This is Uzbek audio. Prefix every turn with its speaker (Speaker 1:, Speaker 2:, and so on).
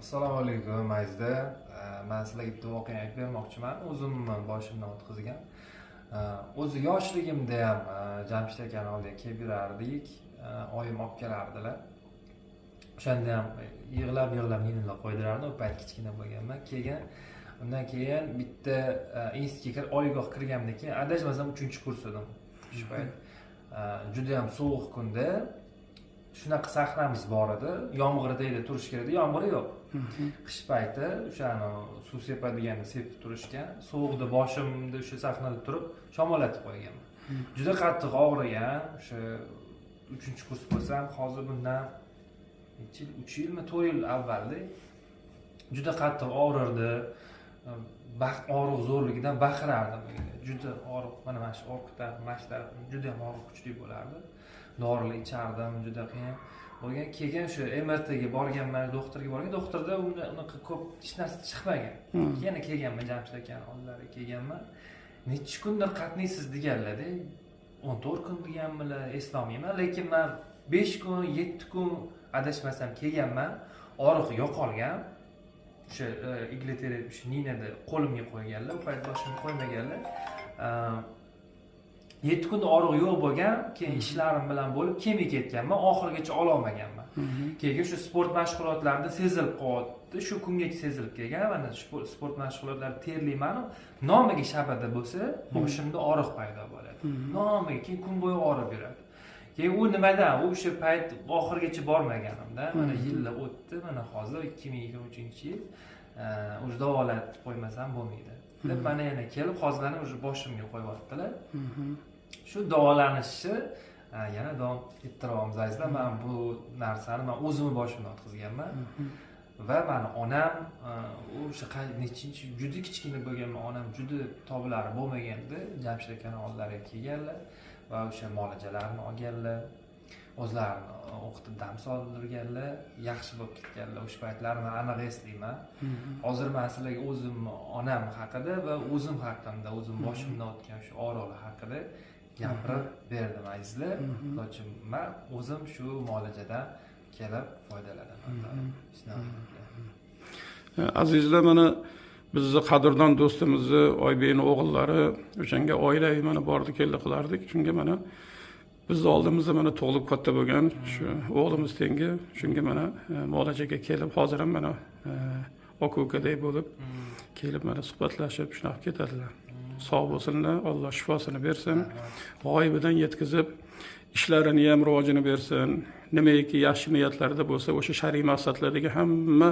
Speaker 1: Assalomu alaykum azizlar. Men sizlarga bitta voqea aytib bermoqchiman. O'zimni boshimdan o'tkazgan. O'zi yoshligimda ham Jamshid akani oldiga kelib yurardik. Oyim olib kelardilar. O'shanda ham yig'lab menimlar qo'ydirardi. U payt kichkina bo'lganman. Undan keyin bitta institutga oliygoh kirgandan keyin adashmasam 3-kurs edim. Shu payt juda ham sovuq kunda shunaqa sahnamiz bor edi. Yomg'irda turish kerak edi, yomg'ir yo'q. Qish payti o'shani suv sepadiganni sepib turishgan. Sovuqda boshimda o'sha sahnada turib shamolatib qo'yganman. Juda qattiq og'rigan. O'sha 3-kurs bo'lsam, hozir bundan 3 yilmi, 4 yil avvalda juda qattiq og'rirdi. Og'riq zo'rligidan baqirardim. Juda og'riq, mana shu orqa tarafim juda ham og'riq kuchli bo'lardi. Dorilar ichardim, juda qiyin bo'lgan. Keyin shu MRTga borganman, doktorga borgan. Doktorda unaqa ko'p hech narsa chiqmagan. Yana kelganman Jamshid akani oldilariga kelganman. Necha kundir qatnaysiz deganlar-da. 14 kun deganmilar, eslolmayman. Lekin men 5 kun, 7 kun adashmasam kelganman. Og'riq yo'qolgan. O'sha igla terib, shu ninada qo'limga qo'yganlar, u payt boshimga qo'ymaganlar. 7 kunda og'riq yo'q bo'lgan, keyin ishlarim bilan bo'lib kelmay ketganman, oxirigacha ola olmaganman. Keyin shu sport mashg'ulotlarida sezilib qoldi, shu kungacha sezilib kelgan. Mana sport mashg'ulotlari terlayman, nomiga shabada bo'lsa, boshimda og'riq paydo bo'ladi. Nomiga keyin kun bo'yi og'rib yuradi. Keyin u nimadan? U o'sha payt oxirigacha bormaganimda. Mana yillar o'tdi, mana hozir 2023-yil. O'sha davolatib qo'ymasam bo'lmaydi. Deb mana yana kelib, hozirlarni o'sha boshimga qo'yibdilar. Shu davolanishi yana davom ettiryapmiz azizlar. Men bu narsani o'zim boshimdan o'tkazganman. Va meni onam o'sha nechinchi juda kichkina bo'lganman, onam juda toblari bo'lmaganda Jamshid akani oldilariga kelganlar va o'sha muolajalarni olganlar, o'zlarini o'qitib dam soldirganlar, yaxshi bo'lib ketganlar. O'sha paytlarni aniq eslayman. Hozir men sizlarga o'zim onam haqida va o'zim haqimda, o'zim boshimdan o'tgan shu og'riqlar haqida gapirib berdim azizlar. Chunki men o'zim shu muolajadan kelib foydalanaman.
Speaker 2: Azizlar, mana bizni qadrdon do'stimizni Oybekni o'g'illari o'shanga oilaviy mana bordi keldi qilardik. Chunki mana bizni oldimizda mana tug'ilib katta bo'lgan shu o'g'limiz tengi, shunga mana muolajaga kelib, hozir ham mana aka-ukaday bo'lib kelib mana suhbatlashib shunaqa ketadilar. Sog' bo'lsinlar, Alloh shifosini bersin, g'oyibidan yetkazib ishlarini ham rivojini bersin. Nimaiki yaxshi niyatlarida bo'lsa, o'sha shar'iy maqsadlardagi hamma